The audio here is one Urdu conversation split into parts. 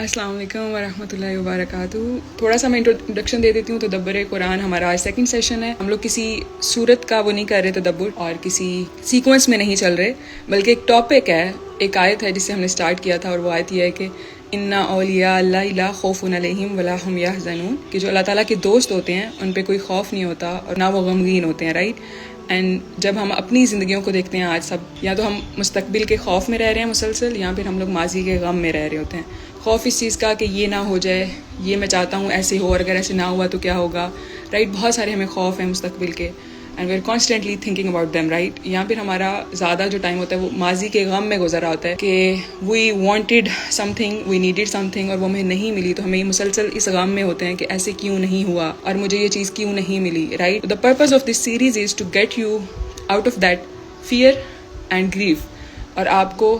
السلام علیکم ورحمۃ اللہ وبرکاتہ. تھوڑا سا میں انٹروڈکشن دے دیتی ہوں. تدبر قرآن ہمارا آج سیکنڈ سیشن ہے. ہم لوگ کسی صورت کا وہ نہیں کر رہے تدبر اور کسی سیکوینس میں نہیں چل رہے, بلکہ ایک ٹاپک ہے, ایک آیت ہے جس سے ہم نے اسٹارٹ کیا تھا, اور وہ آیت یہ ہے کہ انا اولیاء اللہ لا خوف علیہم ولا هم یحزنون, کہ جو اللہ تعالیٰ کے دوست ہوتے ہیں ان پہ کوئی خوف نہیں ہوتا اور نہ وہ غمگین ہوتے ہیں. رائٹ. اینڈ جب ہم اپنی زندگیوں کو دیکھتے ہیں آج سب, یا تو ہم مستقبل کے خوف میں رہ رہے ہیں مسلسل, یا پھر ہم لوگ ماضی کے غم میں رہ رہے ہوتے ہیں. خوف اس چیز کا کہ یہ نہ ہو جائے, یہ میں چاہتا ہوں ایسے ہو, اور اگر ایسے نہ ہوا تو کیا ہوگا. رائٹ. بہت سارے ہمیں خوف ہیں مستقبل کے, and we are constantly thinking about them. Right. یا پھر ہمارا زیادہ جو ٹائم ہوتا ہے وہ ماضی کے غم میں گزرا ہوتا ہے کہ we wanted something, we needed something, اور وہ ہمیں نہیں ملی, تو ہمیں مسلسل اس غم میں ہوتے ہیں کہ ایسے کیوں نہیں ہوا اور مجھے یہ چیز کیوں نہیں ملی. Right. The purpose of this series is to get you out of that fear and grief, اور آپ کو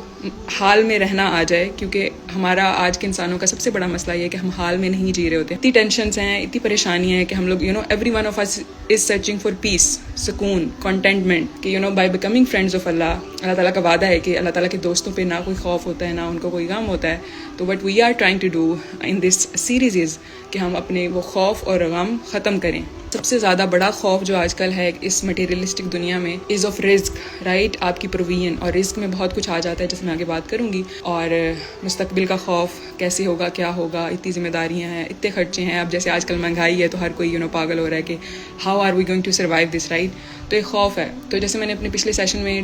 حال میں رہنا آ جائے, کیونکہ ہمارا آج کے انسانوں کا سب سے بڑا مسئلہ یہ ہے کہ ہم حال میں نہیں جی رہے ہوتے. اتنی ٹینشنز ہیں, اتنی پریشانیاں ہیں کہ ہم لوگ every one of us is searching for peace, سکون, کنٹینٹمنٹ, کہ by becoming friends of Allah. Allah تعالیٰ کا وعدہ ہے کہ اللہ تعالیٰ کے دوستوں پہ نہ کوئی خوف ہوتا ہے, نہ ان کو کوئی غم ہوتا ہے. تو what we are trying to do in this series is کہ ہم اپنے وہ خوف اور غم ختم کریں. سب سے زیادہ بڑا خوف جو آج کل ہے اس مٹیریلسٹک دنیا میں از آف رزق. رائٹ. آپ کی پروویژن, اور رزق میں بہت کچھ آ جاتا ہے جس میں آگے بات کروں گی. اور مستقبل کا خوف, کیسے ہوگا, کیا ہوگا, اتنی ذمہ داریاں ہیں, اتنے خرچے ہیں. اب جیسے آج کل مہنگائی ہے تو ہر کوئی پاگل ہو رہا ہے کہ how are we going to survive this. Right. تو ایک خوف ہے. تو جیسے میں نے اپنے پچھلے سیشن میں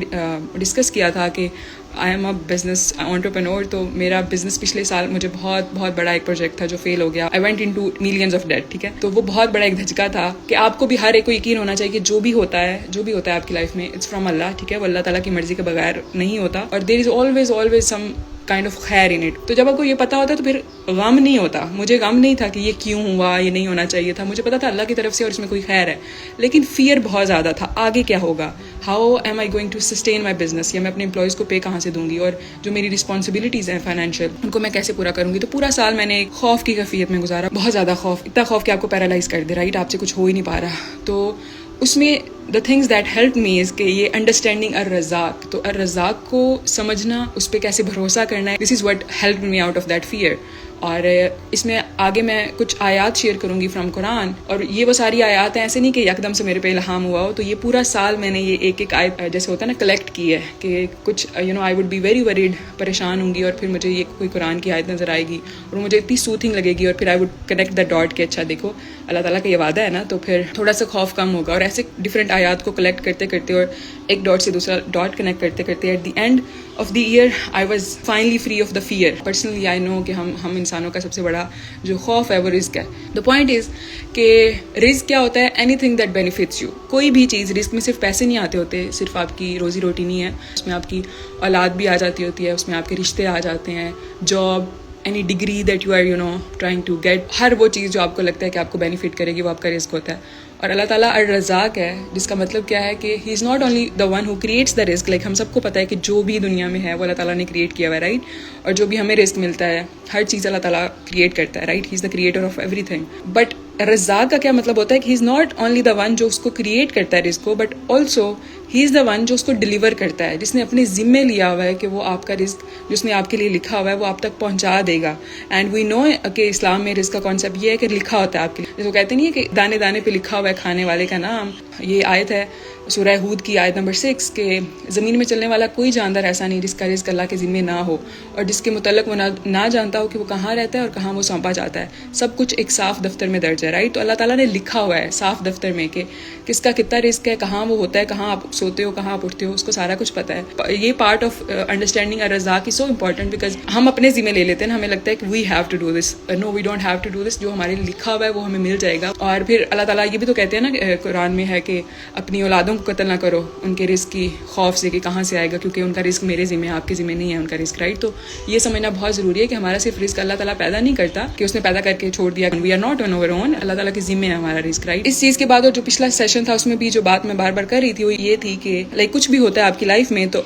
ڈسکس کیا تھا کہ I M a business entrepreneur, تو میرا بزنس پچھلے سال مجھے بہت بڑا ایک پروجیکٹ تھا جو فیل ہو گیا. I went into millions of debt. ٹھیک ہے. تو وہ بہت بڑا ایک دھچکا تھا کہ آپ کو بھی ہر ایک کو یقین ہونا چاہیے کہ جو بھی ہوتا ہے آپ کی لائف میں, اٹس فرام اللہ. ٹھیک ہے. وہ اللہ تعالیٰ کی مرضی کے بغیر نہیں ہوتا, اور there is always some kind of خیر ان اٹ. تو جب آپ کو یہ پتا ہوتا ہے تو پھر غم نہیں ہوتا. مجھے غم نہیں تھا کہ یہ کیوں ہوا, یہ نہیں ہونا چاہیے تھا. مجھے پتا تھا اللہ کی طرف سے اور اس میں کوئی خیر ہے, لیکن فیئر بہت زیادہ تھا. آگے کیا ہوگا, how am I going to sustain my business, یا میں اپنے امپلائیز کو پے کہاں سے دوں گی, اور جو میری رسپانسبلٹیز ہیں فائنینشیل ان کو میں کیسے پورا کروں گی. تو پورا سال میں نے ایک خوف کی کیفیت میں گزارا. بہت زیادہ خوف, اتنا خوف کہ آپ کو پیرالائز کر دے. رائٹ. آپ سے کچھ ہو ہی نہیں پا رہا. تو اس میں the things that help me is کہ یہ انڈرسٹینڈنگ الرزاق. تو الرزاق کو سمجھنا, اس پہ کیسے بھروسہ کرنا ہے, this is what help me out of that fear. اور اس میں آگے میں کچھ آیات شیئر کروں گی فرام قرآن, اور یہ وہ ساری آیات ہیں, ایسے نہیں کہ یکدم سے میرے پہ الہام ہوا ہو. تو یہ پورا سال میں نے یہ ایک آیت جیسے ہوتا ہے نا کلیکٹ کی ہے کہ کچھ I would be very worried, پریشان ہوں گی, اور پھر مجھے یہ کوئی قرآن کی آیت نظر آئے گی اور مجھے اتنی سوتھنگ لگے گی, اور پھر I would connect the dot کہ اچھا دیکھو اللہ تعالیٰ کا یہ وعدہ ہے نا, تو پھر تھوڑا سا خوف کم ہوگا. اور ایسے ڈفرینٹ آیات کو کلیکٹ کرتے کرتے اور ایک ڈاٹ سے دوسرا ڈاٹ کنیکٹ کرتے کرتے at the end of the year I was finally free of the fear. Personally I know کہ ہم انسانوں کا سب سے بڑا جو خوف ہے وہ رزق ہے. دا پوائنٹ از کہ رزق کیا ہوتا ہے, any thing that benefits you. کوئی بھی چیز, رزق میں صرف پیسے نہیں آتے ہوتے, صرف آپ کی روزی روٹی نہیں ہے, اس میں آپ کی اولاد بھی آ جاتی ہوتی ہے, اس میں آپ کے رشتے آ جاتے ہیں, job, any degree that you are trying to get. ہر وہ چیز جو آپ کو لگتا ہے کہ آپ کو بینیفٹ کرے گی وہ آپ کا رزق ہوتا ہے. اور اللہ تعالیٰ الرزاق ہے, جس کا مطلب کیا ہے کہ he is not only the one who creates the رزق. لائک ہم سب کو پتہ ہے کہ جو بھی دنیا میں ہے وہ اللہ تعالیٰ نے کریٹ کیا ہوا ہے. رائٹ. اور جو بھی ہمیں رزق ملتا ہے ہر چیز اللہ تعالیٰ کریٹ کرتا ہے. Right. He is the creator of everything. But رزاق کا کیا مطلب ہوتا ہے کہ he is not only the one جو اس کو کریٹ کرتا ہے رزق کو, but also he is the one جو اس کو ڈلیور کرتا ہے, جس نے اپنے ذمے لیا ہوا ہے کہ وہ آپ کا رزق جس نے آپ کے لیے لکھا ہوا ہے وہ آپ تک پہنچا دے گا. اینڈ وی نو کہ اسلام میں رزق کا کانسیپٹ یہ ہے کہ لکھا ہوتا ہے آپ کے لیے. جیسے وہ کہتے نہیں ہے کہ دانے دانے پہ لکھا ہوا ہے کھانے والے کا نام. یہ آیت ہے سورہ ہود کی آیت نمبر 6 کہ زمین میں چلنے والا کوئی جاندار ایسا نہیں جس کا رزق اللہ کے ذمے نہ ہو, اور جس کے متعلق وہ نہ جانتا ہو کہ وہ کہاں رہتا ہے اور کہاں وہ سونپا جاتا ہے. سب کچھ ایک صاف دفتر میں درج ہے. رائٹ. تو اللہ تعالیٰ نے لکھا ہوا ہے صاف دفتر میں کہ کس کا کتنا رزق ہے, کہاں وہ ہوتا ہے, کہاں آپ سوتے ہو, کہاں آپ اٹھتے ہو, اس کو سارا کچھ پتہ ہے. یہ پارٹ آف انڈرسٹینڈنگ الرزاق از سو امپورٹنٹ بیکاز ہم اپنے ذمے لے لیتے ہیں, ہمیں لگتا ہے کہ we have to do this. No, we don't have to do this. جو ہمارے لکھا ہوا ہے وہ ہمیں مل جائے گا. اور پھر اللہ تعالیٰ یہ بھی تو کہتے ہیں نا قرآن میں ہے کہ اپنی اولادوں کو قتل نہ کرو ان کے رزق کی خوف سے کہ کہاں سے آئے گا, کیونکہ ان کا رزق میرے ذمہ ہے, آپ کے ذمہ نہیں ہے ان کا رزق. رائٹ. تو یہ سمجھنا بہت ضروری ہے کہ ہمارا صرف رزق اللہ تعالیٰ پیدا نہیں کرتا کہ اس نے پیدا کر کے چھوڑ دیا. We are not on our own, Allah تعالیٰ کے ذمہ ہے ہمارا رزق. رائٹ. اس چیز کے بعد اور جو پچھلا سیشن تھا اس میں بھی جو بات میں بار بار کر رہی تھی وہ یہ تھی کہ لائک کچھ بھی ہوتا ہے آپ کی لائف میں تو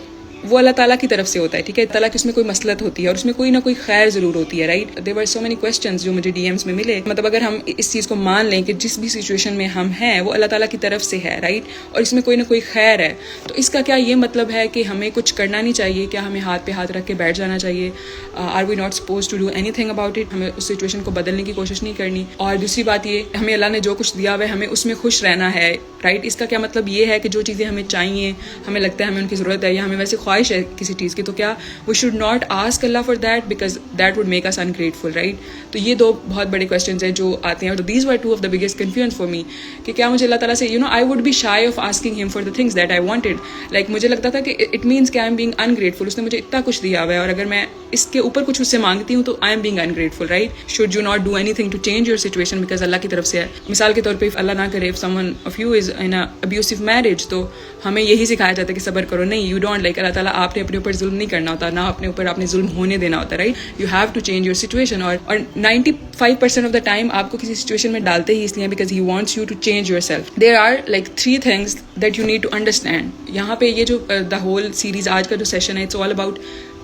وہ اللہ تعالیٰ کی طرف سے ہوتا ہے, ٹھیک ہے. تعالیٰ کی اس میں کوئی مصلحت ہوتی ہے اور اس میں کوئی نہ کوئی خیر ضرور ہوتی ہے, رائٹ. دیر ور سو مینی کوسچنز جو مجھے ڈی ایمس میں ملے. مطلب اگر ہم اس چیز کو مان لیں کہ جس بھی سچویشن میں ہم ہیں وہ اللہ تعالیٰ کی طرف سے ہے, رائٹ, اور اس میں کوئی نہ کوئی خیر ہے, تو اس کا کیا یہ مطلب ہے کہ ہمیں کچھ کرنا نہیں چاہیے؟ کیا ہمیں ہاتھ پہ ہاتھ رکھ کے بیٹھ جانا چاہیے؟ Are we not suppose to do anything about it? ہمیں اس سچویشن کو بدلنے کی کوشش نہیں کرنی. اور دوسری بات یہ, ہمیں اللہ نے جو کچھ دیا ہوا ہے ہمیں اس میں خوش رہنا ہے, رائٹ. اس کا کیا مطلب یہ ہے کہ جو چیزیں ہمیں چاہیے, ہمیں لگتا ہے ہمیں ان کی ضرورت ہے یا ہمیں ویسے خواہش ہے کسی چیز کی, تو کیا we should not ask Allah for that because that would make us ungrateful, right. تو یہ دو بہت بڑے کویسچنز ہیں جو آتے ہیں, اور these were two of the biggest confusion for me کہ کیا مجھے اللہ تعالیٰ سے I would be shy of asking him for the things that I wanted. Like مجھے لگتا تھا کہ اٹ مینس کہ آئی ایم بینگ انگریٹفل, اس نے مجھے اتنا کچھ دیا ہوا ہے اور اگر میں اس کے اوپر کچھ اس سے مانگتی ہوں تو I am being ungrateful, right. Should you not do anything to change your situation because Allah کی طرف سے ہے. مثال کے طور پہ اللہ نہ کرے some one of you is in ابیوسو marriage, تو ہمیں یہی سکھایا جاتا ہے کہ صبر کرو. نہیں, یو ڈونٹ, لائک اللہ تعالیٰ آپ نے اپنے اوپر ظلم نہیں کرنا ہوتا, نہ اپنے اوپر آپ نے ظلم ہونے دینا ہوتا, right. You have to change your situation. اور 95% آف دا ٹائم آپ کو کسی سچویشن میں ڈالتے ہی اس لیے because he wants you to change yourself. There are like 3 things that you need to understand. یہاں پہ یہ جو دا ہول سیریز آج کا جو سیشن ہے, اٹس آل اباؤٹ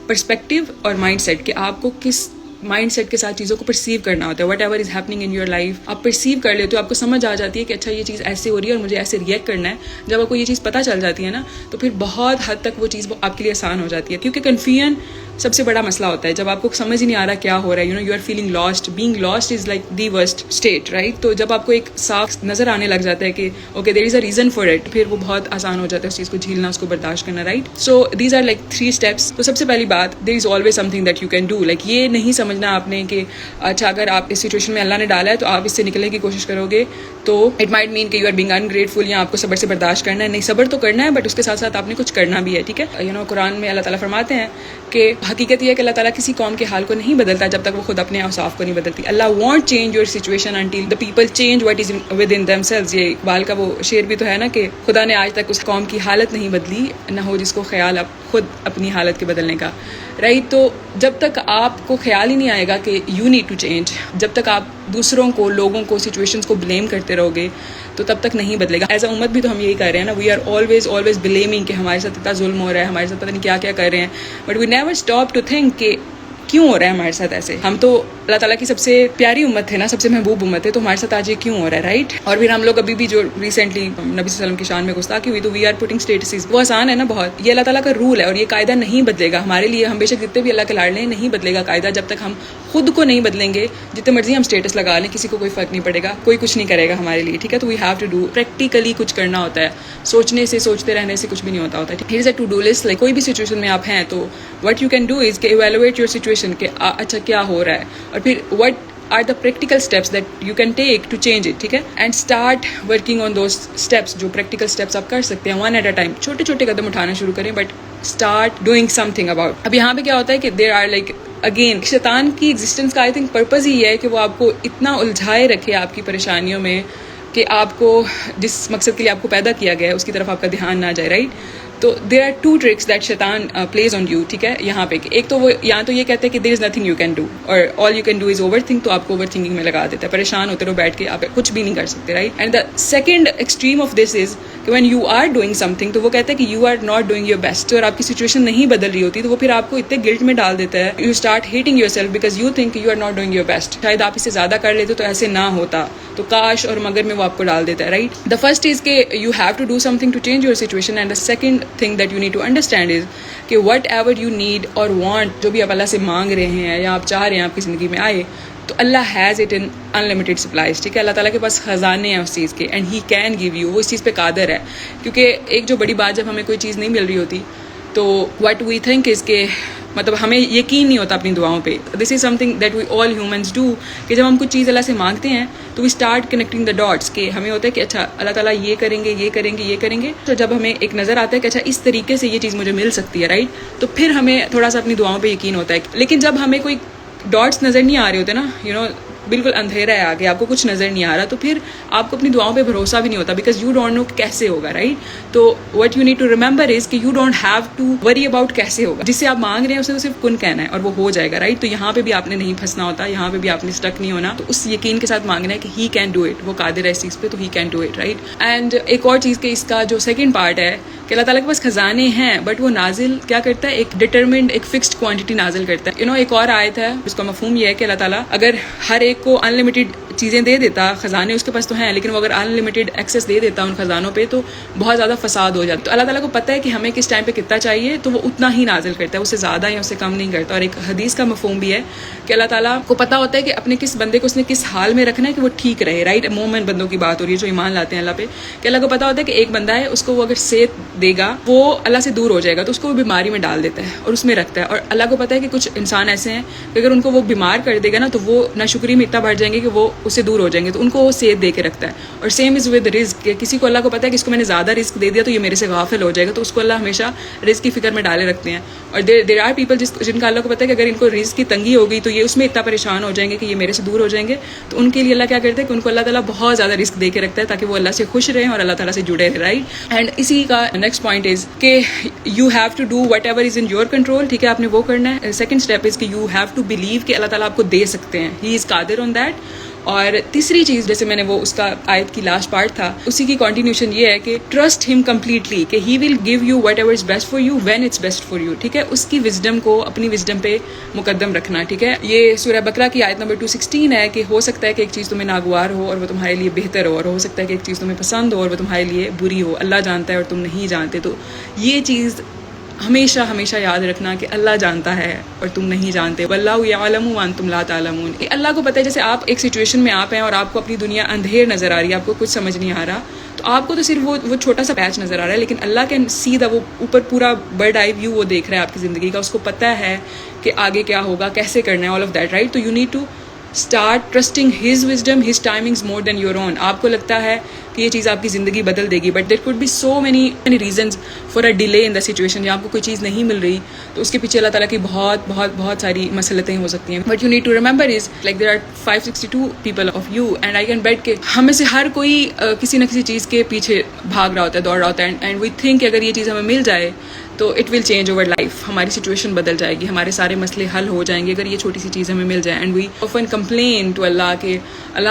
پرسپیکٹیو اور مائنڈ سیٹ, کہ آپ کو کس مائنڈ سیٹ کے ساتھ چیزوں کو پرسیو کرنا ہوتا ہے. What ever is happening in your life آپ پرسیو کر لیتے ہو, آپ کو سمجھ آ جاتی ہے کہ اچھا یہ چیز ایسے ہو رہی ہے اور مجھے ایسے ریئیکٹ کرنا ہے. جب آپ کو یہ چیز پتہ چل جاتی ہے نا تو پھر بہت حد تک وہ چیز آپ کے لیے آسان ہو جاتی ہے, کیونکہ کنفیوژن سب سے بڑا مسئلہ ہوتا ہے. جب آپ کو سمجھ ہی نہیں آ رہا کیا ہو رہا ہے, you are feeling lost. Being lost is like the worst state, right. تو جب آپ کو ایک صاف نظر آنے لگ جاتا ہے کہ okay there is a reason for it, پھر وہ بہت آسان ہو جاتا ہے اس چیز کو جھیلنا, اس کو برداشت کرنا, right. So these are like 3 steps. تو سب سے پہلی بات, there is always something that you can do. Like یہ نہیں سمجھنا آپ نے کہ اچھا اگر آپ اس سچویشن میں اللہ نے ڈالا ہے تو آپ اس سے نکلنے کی کوشش کرو گے تو اٹ مائٹ مین کہ یو آر بینگ انگریٹفل, یا آپ کو صبر سے برداشت کرنا ہے. نہیں, صبر تو کرنا ہے بٹ اس کے ساتھ ساتھ آپ نے کچھ کرنا بھی ہے, ٹھیک ہے. قرآن میں اللہ تعالیٰ فرماتے ہیں کہ حقیقت یہ ہے کہ اللہ تعالیٰ کسی قوم کے حال کو نہیں بدلتا جب تک وہ خود اپنے اوصاف کو نہیں بدلتی. Allah won't change your situation until the people change what is within themselves. یہ اقبال کا وہ شعر بھی تو ہے نا کہ خدا نے آج تک اس قوم کی حالت نہیں بدلی, نہ ہو جس کو خیال اب خود اپنی حالت کے بدلنے کا, رائٹ. تو جب تک آپ کو خیال ہی نہیں آئے گا کہ یو نیڈ ٹو چینج, جب تک آپ دوسروں کو, لوگوں کو, سچویشنز کو بلیم کرتے رہو گے تو تب تک نہیں بدلے گا. ایز اے امت بھی تو ہم یہی کر رہے ہیں نا, وی آر آلویز بلیمنگ کہ ہمارے ساتھ اتنا ظلم ہو رہا ہے, ہمارے ساتھ پتہ نہیں کیا کیا کر رہے ہیں, but we never stop to think کہ کیوں ہو رہا ہے ہمارے ساتھ ایسے. ہم تو اللہ تعالیٰ کی سب سے پیاری امت ہے نا, سب سے محبوب امت ہے, تو ہمارے ساتھ آج یہ کیوں ہو رہا ہے, رائٹ. اور پھر ہم لوگ ابھی بھی جو ریسنٹلی نبی صلی اللہ علیہ وسلم کی شان میں گستاخی ہوئی تو وی آر پٹنگ اسٹیٹسز. وہ آسان ہے نا بہت, یہ اللہ تعالیٰ کا رول ہے اور یہ قاعدہ نہیں بدلے گا ہمارے لیے. ہم بے شک جتنے بھی اللہ کے لاڈلے ہیں, نہیں بدلے گا قاعدہ جب تک ہم خود کو نہیں بدلیں گے. جتنے مرضی ہم اسٹیٹس لگا لیں, کسی کو کوئی فرق نہیں پڑے گا, کوئی کچھ نہیں کرے گا ہمارے لیے, ٹھیک ہے. تو we have to do, practically کچھ کرنا ہوتا ہے. سوچنے سے, سوچتے رہنے سے کچھ بھی نہیں ہوتا ہوتا. Here is a to do list. Like کوئی بھی سچویشن میں آپ ہیں تو what you can do is کہ ایویلویٹ یور سچویشن, کہ اچھا کیا ہو رہا ہے, اور پھر what are the practical steps that you can take to change it, ٹھیک ہے. and start working on those steps, جو practical steps آپ کر سکتے ہیں one at a time. چھوٹے چھوٹے قدم اٹھانا شروع کریں but start doing something about. اب یہاں پہ کیا ہوتا ہے کہ there are like اگین شیطان کی ایگزسٹنس کا آئی تھنک پرپز ہی ہے کہ وہ آپ کو اتنا الجھائے رکھے آپ کی پریشانیوں میں کہ آپ کو جس مقصد کے لیے آپ کو پیدا کیا گیا ہے اس کی طرف آپ کا دھیان نہ جائے, رائٹ. تو دیر آر 2 tricks دیٹ شیطان پلیز آن یو, ٹھیک ہے. یہاں پہ ایک تو وہ یہاں تو یہ کہتے ہیں کہ there is nothing you can do, اور all you can do is overthink. تو آپ کو اوور تھنکنگ میں لگا دیتا ہے, پریشان ہوتے رہو بیٹھ کے, آپ کچھ بھی نہیں کر سکتے, right. And the second extreme of this is کہ when you are doing something تو وہ کہتا ہے کہ you are not doing your best, اور آپ کی سچویشن نہیں بدل رہی ہوتی تو وہ پھر آپ کو اتنے گلٹ میں ڈال دیتا ہے. You start hating yourself because you think you are not doing your best. شاید آپ اس سے زیادہ کر لیتے تو ایسے نہ ہوتا, تو کاش اور مگر میں وہ آپ کو ڈال دیتا ہے, رائٹ. دا فرسٹ از کہ you have to do something to change your situation, and the second thing that you need to understand is کہ whatever you need or want, جو بھی آپ اللہ سے مانگ رہے ہیں یا آپ چاہ رہے ہیں آپ کی زندگی میں آئے, تو Allah has it in unlimited supplies, ٹھیک ہے. اللہ تعالیٰ کے پاس خزانے ہیں اس چیز کے, and he can give you, وہ اس چیز پہ قادر ہے. کیونکہ ایک جو بڑی بات, جب ہمیں کوئی چیز نہیں مل رہی ہوتی تو وٹ وی تھنک از کہ مطلب ہمیں یقین نہیں ہوتا اپنی دعاؤں پہ. This is something that we all humans do, کہ جب ہم کچھ چیز اللہ سے مانگتے ہیں تو we start connecting the dots, کہ ہمیں ہوتا ہے کہ اچھا اللہ تعالیٰ یہ کریں گے, یہ کریں گے, یہ کریں گے. تو جب ہمیں ایک نظر آتا ہے کہ اچھا اس طریقے سے یہ چیز مجھے مل سکتی ہے, رائٹ, تو پھر ہمیں تھوڑا سا اپنی دعاؤں پہ یقین ہوتا ہے. لیکن جب ہمیں کوئی ڈاٹس نظر نہیں آ رہے ہوتے نا, بالکل اندھیرا ہے آگے, آپ کو کچھ نظر نہیں آ رہا, تو پھر آپ کو اپنی دعاؤں پہ بھروسہ بھی نہیں ہوتا, بیکاز یو ڈونٹ نو کیسے ہوگا, رائٹ. تو what you need to remember is کہ you don't have to worry about کیسے ہوگا, جس سے آپ مانگ رہے ہیں اسے تو صرف کن کہنا ہے اور وہ ہو جائے گا, رائٹ. تو یہاں پہ بھی آپ نے نہیں پھنسنا ہوتا, یہاں پہ بھی آپ نے اسٹک نہیں ہونا, تو اس یقین کے ساتھ مانگنا ہے کہ ہی کین ڈو اٹ, وہ قادر ہے اس چیز پہ, تو he can do it, right. And ایک اور چیز کہ اس کا جو سیکنڈ پارٹ ہے کہ اللہ تعالیٰ کے پاس خزانے ہیں, بٹ وہ نازل کیا کرتا ہے, ایک ڈٹرمنڈ ایک فکسڈ کوانٹٹی نازل کرتا ہے. ایک اور آیت ہے جس کا مفہوم یہ ہے کہ اللہ تعالیٰ اگر ہر ایک کو انلمیٹڈ چیزیں دے دیتا, خزانے اس کے پاس تو ہیں, لیکن وہ اگر انلمیٹڈ ایکسیس دے دیتا ان خزانوں پہ تو بہت زیادہ فساد ہو جاتا. تو اللہ تعالیٰ کو پتہ ہے کہ ہمیں کس ٹائم پہ کتنا چاہیے, تو وہ اتنا ہی نازل کرتا ہے, اس سے زیادہ یا اس سے کم نہیں کرتا. اور ایک حدیث کا مفہوم بھی ہے کہ اللہ تعالیٰ کو پتہ ہوتا ہے کہ اپنے کس بندے کو اس نے کس حال میں رکھنا ہے کہ وہ ٹھیک رہے, رائٹ. مومن بندوں کی بات ہو رہی ہے جو ایمان لاتے ہیں اللہ پہ, کہ اللہ کو پتہ ہوتا ہے کہ ایک بندہ ہے, اس کو وہ اگر صحت دے گا وہ اللہ سے دور ہو جائے گا, تو اس کو وہ بیماری میں ڈال دیتا ہے اور اس میں رکھتا ہے. اور اللہ کو پتہ ہے کہ کچھ انسان ایسے ہیں کہ اگر ان کو وہ بیمار کر دے گا نا, تو وہ ناشکری میں اتنا بڑھ جائیں گے کہ وہ اس سے دور ہو جائیں گے, تو ان کو وہ صحت دے کے رکھتا ہے. اور سیم از ود رزق, کہ کسی کو اللہ کو پتہ ہے کہ اس کو میں نے زیادہ رزق دے دیا تو یہ میرے سے غافل ہو جائے گا, تو اس کو اللہ ہمیشہ رزق کی فکر میں ڈالے رکھتے ہیں. اور دیر آر پیپل جن کا اللہ کو پتہ ہے کہ اگر ان کو رزق کی تنگی ہو گئی تو یہ اس میں اتنا پریشان ہو جائیں گے کہ یہ میرے سے دور ہو جائیں گے, تو ان کے لیے اللہ کیا کرتا ہے کہ ان کو اللہ تعالیٰ بہت زیادہ رزق دے کے رکھتا ہے تاکہ وہ اللہ سے خوش رہیں اور اللہ تعالیٰ سے جڑے رہیں, رائٹ. اینڈ اسی کا نیکسٹ پوائنٹ از کہ you have to do whatever is in your control, ٹھیک ہے, آپ نے وہ کرنا ہے. سیکنڈ اسٹیپ از کہ یو ہیو ٹو بلیو کہ اللہ تعالیٰ آپ کو دے سکتے ہیں, ہی از قادر آن دیٹ. اور تیسری چیز, جیسے میں نے وہ اس کا آیت کی لاسٹ پارٹ تھا اسی کی کنٹینیوشن یہ ہے کہ ٹرسٹ ہم کمپلیٹلی, کہ he will give you whatever is best for you when it's best for you, ٹھیک ہے. اس کی وزڈم کو اپنی وزڈم پہ مقدم رکھنا, ٹھیک ہے. یہ سورہ بقرہ کی آیت نمبر 216 ہے کہ ہو سکتا ہے کہ ایک چیز تمہیں ناگوار ہو اور وہ تمہارے لیے بہتر ہو, اور ہو سکتا ہے کہ ایک چیز تمہیں پسند ہو اور وہ تمہارے لیے بری ہو, اللہ جانتا ہے اور تم نہیں جانتے. تو یہ چیز ہمیشہ ہمیشہ یاد رکھنا کہ اللہ جانتا ہے اور تم نہیں جانتے. واللہ یعلم وانتم لا تعلمون, اللہ کو پتہ ہے. جیسے آپ ایک سچویشن میں آپ ہیں اور آپ کو اپنی دنیا اندھیر نظر آ رہی ہے, آپ کو کچھ سمجھ نہیں آ رہا, تو آپ کو تو صرف وہ چھوٹا سا پیچ نظر آ رہا ہے, لیکن اللہ کین سی دا, وہ اوپر پورا برڈ آئی ویو وہ دیکھ رہا ہے آپ کی زندگی کا, اس کو پتہ ہے کہ آگے کیا ہوگا, کیسے کرنا ہے, آل آف دیٹ, رائٹ. تو you need to start trusting his wisdom, his timings more than your own. آپ کو لگتا ہے کہ یہ چیز آپ کی زندگی بدل دے گی, but there could be so many reasons for a delay in the situation. جہاں آپ کو کوئی چیز نہیں مل رہی تو اس کے پیچھے اللہ تعالیٰ کی بہت بہت بہت ساری مسئلتیں ہو سکتی ہیں. But you need to remember is like there are 562 people of you, and I can bet کہ ہم میں سے ہر کوئی کسی نہ کسی چیز کے پیچھے بھاگ رہا ہوتا ہے, دوڑ رہا ہوتا ہے, اینڈ وی تھنک کہ اگر یہ چیز ہمیں مل جائے تو it will change over life, ہماری سچویشن بدل جائے گی, ہمارے سارے مسئلے حل ہو جائیں گے اگر یہ چھوٹی سی چیز ہمیں مل جائے. And we often complain to Allah کہ اللہ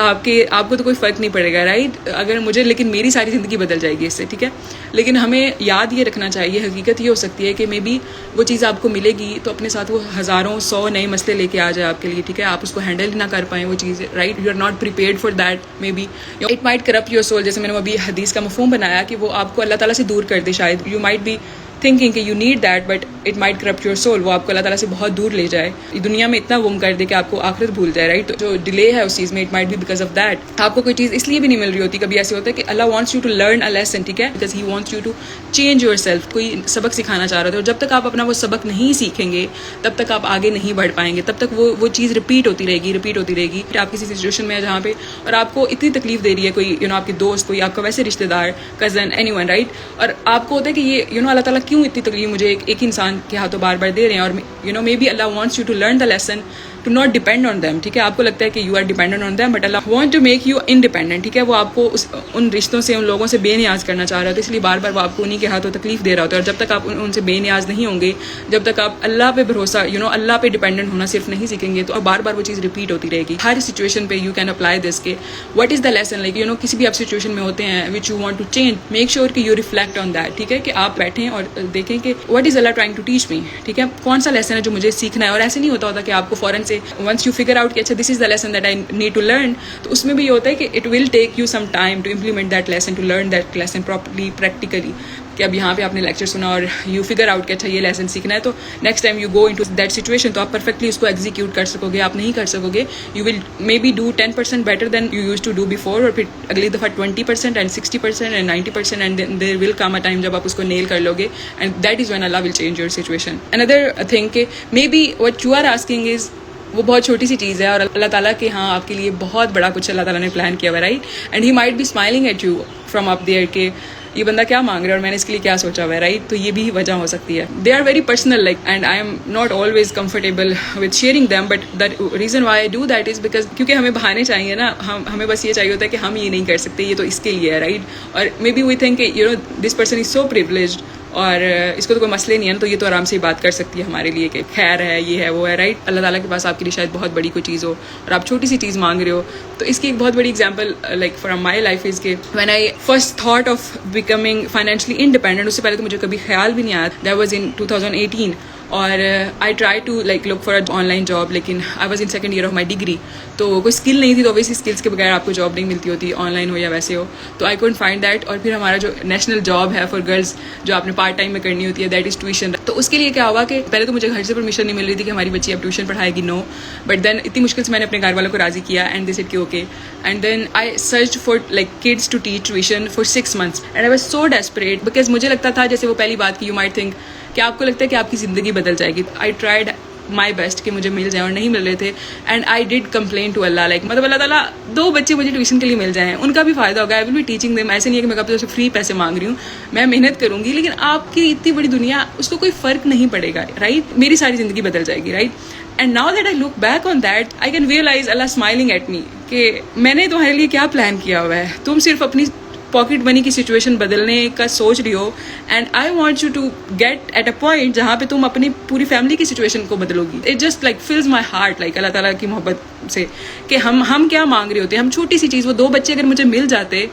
آپ کو تو کوئی فرق نہیں پڑے گا, رائٹ, اگر مجھے, لیکن میری ساری زندگی بدل جائے گی اس سے, ٹھیک ہے. لیکن ہمیں یاد یہ رکھنا چاہیے, حقیقت یہ ہو سکتی ہے کہ مے بی وہ چیز آپ کو ملے گی تو اپنے ساتھ وہ ہزاروں 100 نئے مسئلے لے کے آ جائے آپ کے لیے, ٹھیک ہے. آپ اس کو ہینڈل نہ کر پائیں وہ چیز, right. You are not prepared for that, maybe it might corrupt your soul. جیسے میں نے ابھی حدیث کا مفہوم بنایا کہ وہ آپ کو اللہ تعالیٰ سے دور کر دے شاید. یو مائٹ بی thinking کہ you need that but it might corrupt your soul, وہ آپ کو اللہ تعالیٰ سے بہت دور لے جائے, دنیا میں اتنا گم کر دے کہ آپ کو آخرت بھول جائے, رائٹ. تو جو ڈیلے ہے اس چیز میں, it might be because of that. آپ کو کوئی چیز اس لیے بھی نہیں مل رہی ہوتی, کبھی ایسے ہوتا ہے کہ اللہ wants you to learn a lesson, ٹھیک ہے, because he wants you to change yourself. کوئی سبق سکھانا چاہ رہا تھا, اور جب تک آپ اپنا وہ سبق نہیں سیکھیں گے تب تک آپ آگے نہیں بڑھ پائیں گے, تب تک وہ چیز ریپیٹ ہوتی رہے گی. آپ کسی سچویشن میں جہاں پہ اور آپ کو اتنی تکلیف دے رہی ہے کوئی, آپ کے دوست, کوئی آپ کا ویسے رشتے دار, کزن, اینی ون, رائٹ, اور آپ کو ہوتا ہے کہ یہ اللہ تعالیٰ کیوں اتنی تکلیف مجھے ایک انسان کے ہاتھوں بار بار دے رہے ہیں, اور maybe Allah wants you to learn the lesson to not depend on them, ٹھیک ہے. آپ کو لگتا ہے کہ you are dependent on them, but Allah want to make you independent, ٹھیک ہے. وہ آپ کو ان رشتوں سے, ان لوگوں سے بے نیاز کرنا چاہ رہا ہے, تو اس لیے بار بار وہ آپ کو انہیں کے ہاتھوں تکلیف دے رہا ہوتا ہے. اور جب تک آپ ان سے بے نیاز نہیں ہوں گے, جب تک آپ اللہ پہ بھروسہ, اللہ پہ ڈیپینڈنٹ ہونا صرف نہیں سیکھیں گے, تو بار بار وہ چیز ریپیٹ ہوتی رہے گی. ہر سچویشن پہ یو کین اپلائی دس کہ what is the lesson, like کسی بھی آپ سچویشن میں ہوتے ہیں which you want to change, make sure کہ یو ریفلیکٹ آن دیٹ, ٹھیک ہے, کہ آپ بیٹھیں اور دیکھیں کہ what is Allah trying to teach me, ٹھیک ہے, کون سا لیسن ہے جو مجھے سیکھنا ہے. اور ایسے نہیں ہوتا کہ آپ کو فوراً سے ونس یو فگر آؤٹ کہ اچھا this is the lesson that I need to learn, تو اس میں بھی یہ ہوتا ہے کہ it will take you some time to implement that lesson, to learn that lesson properly, practically, کہ اب یہاں پہ آپ نے لیکچر سنا اور یو فگر آؤٹ کہ اچھا یہ لیسن سیکھنا ہے, تو next time you go into that situation تو آپ پرفیکٹلی اس کو ایگزیکیوٹ کر سکو گے. آپ نہیں کر سکو گے, you will maybe do 10% better than you used to do before, اور پھر اگلی دفعہ 20% and 60% and 90%, and there will come a time جب آپ اس کو نیل کر لو گے, and that is when Allah will change your situation. Another thing کہ maybe what you are asking is, وہ بہت چھوٹی سی چیز ہے, اور اللہ تعالیٰ کے ہاں آپ کے لیے بہت بڑا کچھ اللہ تعالیٰ نے پلان کیا ہوا, right. And he might be smiling at you from up there کہ یہ بندہ کیا مانگ رہا ہے اور میں نے اس کے لیے کیا سوچا ہوا ہے, رائٹ. تو یہ بھی وجہ ہو سکتی ہے. They are very personal like, and I am not always comfortable with sharing them, but the reason why I do that is because کیونکہ ہمیں بہانے چاہیے نا, ہمیں بس یہ چاہیے ہوتا ہے کہ ہم یہ نہیں کر سکتے, یہ تو اس کے لیے ہے, رائٹ. اور maybe we think you know this person is so privileged اور اس کو تو کوئی مسئلے نہیں ہے نا, تو یہ تو آرام سے بات کر سکتی ہے ہمارے لیے کہ خیر ہے, یہ ہے, وہ ہے, رائٹ. اللہ تعالیٰ کے پاس آپ کے لیے شاید بہت بڑی کوئی چیز ہو اور آپ چھوٹی سی چیز مانگ رہے ہو. تو اس کی ایک بہت بڑی example like from my life is کہ when I first thought of becoming financially independent, اس سے پہلے تو مجھے کبھی خیال بھی نہیں آیا. دیٹ واز ان 2018 اور I try to like look for online job, لیکن I was in second year of my degree, تو کوئی اسکل نہیں تھی, تو اوبیسلی اسکلس کے بغیر آپ کو جاب نہیں ملتی ہوتی, آن لائن ہو یا ویسے ہو. تو آئی کونٹ فائنڈ دیٹ. اور پھر ہمارا جو نیشنل جاب ہے فار گرلس جو آپ نے پارٹ ٹائم میں کرنی ہوتی ہے, دیٹ از ٹیوشن. تو اس کے لیے کیا ہوا کہ پہلے تو مجھے گھر سے پرمیشن نہیں مل رہی تھی کہ ہماری بچی اب ٹیوشن پڑھائے گی, نو. بٹ دین اتنی مشکل سے میں نے اپنے گھر والوں کو راضی کیا اینڈ دے سیڈ کہ okay. And then I search for like kids to teach tuition for 6 months and I was so desperate because مجھے لگتا تھا, جیسے وہ پہلی بات کی, یو مائٹ تھنک کہ آپ کو لگتا ہے کہ آپ کی زندگی بدل جائے گی. آئی ٹرائیڈ مائی بیسٹ کہ مجھے مل جائیں, اور نہیں مل رہے تھے. And I did complain to Allah, like مطلب اللہ تعالیٰ 2 بچے مجھے ٹیوشن کے لیے مل جائیں, ان کا بھی فائدہ ہوگا, آئی ول بی ٹیچنگ دیم. ایسے نہیں ہے کہ میں کب سے فری پیسے مانگ رہی ہوں, میں محنت کروں گی, لیکن آپ کی اتنی بڑی دنیا, اس کو کوئی فرق نہیں پڑے گا, رائٹ. میری ساری زندگی بدل جائے گی, right. And now that I look back on that I can realize Allah smiling at me کہ میں نے تمہارے لیے کیا پلان کیا ہوا ہے. تم صرف اپنی پاکٹ منی کی سچویشن بدلنے کا سوچ رہی ہو, and I want you to get at a point جہاں پہ تم اپنی پوری فیملی کی سچویشن کو بدلو گی. It just like fills my heart like Allah تعالیٰ کی محبت سے کہ ہم کیا مانگ رہے ہوتے ہیں. ہم چھوٹی سی چیز, وہ 2 بچے اگر مجھے مل جاتے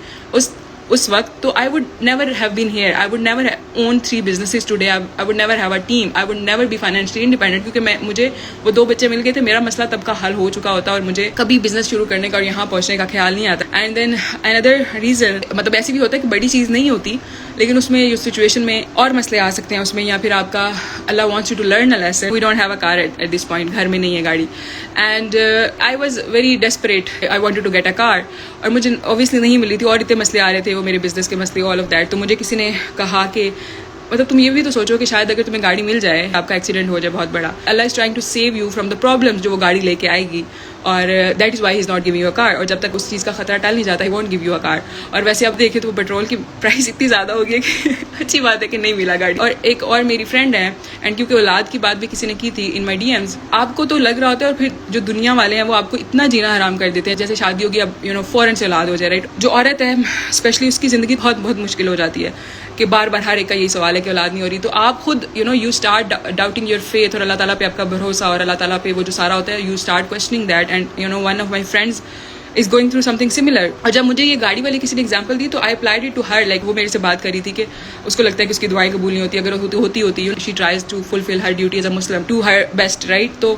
اس وقت, تو I would never have been here, I would never own 3 businesses today, I would never have a team, I would never be financially independent. کیونکہ مجھے وہ 2 بچے مل گئے تھے, میرا مسئلہ تب کا حل ہو چکا ہوتا, اور مجھے کبھی بزنس شروع کرنے کا اور یہاں پہنچنے کا خیال نہیں آتا. اینڈ دین اندر ریزن, مطلب ایسی بھی ہوتا ہے کہ بڑی چیز نہیں ہوتی, لیکن اس میں سچویشن میں اور مسئلے آ سکتے ہیں اس میں, یا پھر آپ کا Allah wants you to learn a lesson. We don't have a car at this point, گھر میں نہیں ہے گاڑی. And I was very desperate, I wanted to get a car, اور مجھے اوبیسلی نہیں مل رہی تھی, اور اتنے مسئلے آ رہے تھے, وہ میرے بزنس کے مسئلے, آل آف دیٹ. تو مجھے کسی نے کہا کہ مطلب تم یہ بھی تو سوچو کہ شاید اگر تمہیں گاڑی مل جائے, آپ کا ایکسیڈنٹ ہو جائے بہت بڑا, Allah is trying to save you from the problems جو وہ گاڑی لے کے آئے گی, اور that is why he is not giving you a car. اور جب تک اس چیز کا خطرہ ٹل نہیں جاتا, he won't give you a car. اور ویسے آپ دیکھیں تو پیٹرول کی پرائس اتنی زیادہ ہو گئی ہے کہ اچھی بات ہے کہ نہیں ملا گاڑی. اور ایک اور میری فرینڈ ہے, اینڈ کیونکہ اولاد کی بات بھی کسی نے کی تھی ان مائی ڈی ایمز, آپ کو تو لگ رہا ہوتا ہے, اور پھر جو دنیا والے ہیں وہ آپ کو اتنا جینا حرام کر دیتے ہیں, جیسے شادی ہوگی اب یو نو فوراً سے اولاد ہو جائے, رائٹ. جو عورت ہے اسپیشلی, اس کی زندگی بہت بہت مشکل ہو جاتی ہے کہ بار بار ہر ایک کا یہی سوال ہے کہ اولاد نہیں ہو رہی. تو آپ خود you know you start doubting your faith, اور اللہ تعالیٰ پہ آپ کا بھروسہ, اور اللہ تعالیٰ پہ وہ جو سارا ہوتا ہے, you start questioning that. And you know one of my friends is going through something similar. اور جب مجھے یہ گاڑی والی کسی نے ایگزامپل دی, تو I applied it to her. Like وہ میرے سے بات کر رہی تھی کہ اس کو لگتا ہے کہ اس کی دعائیں قبول نہیں ہوتی, اگر ہوتی she tries to fulfil her duty as a Muslim to her best, right. تو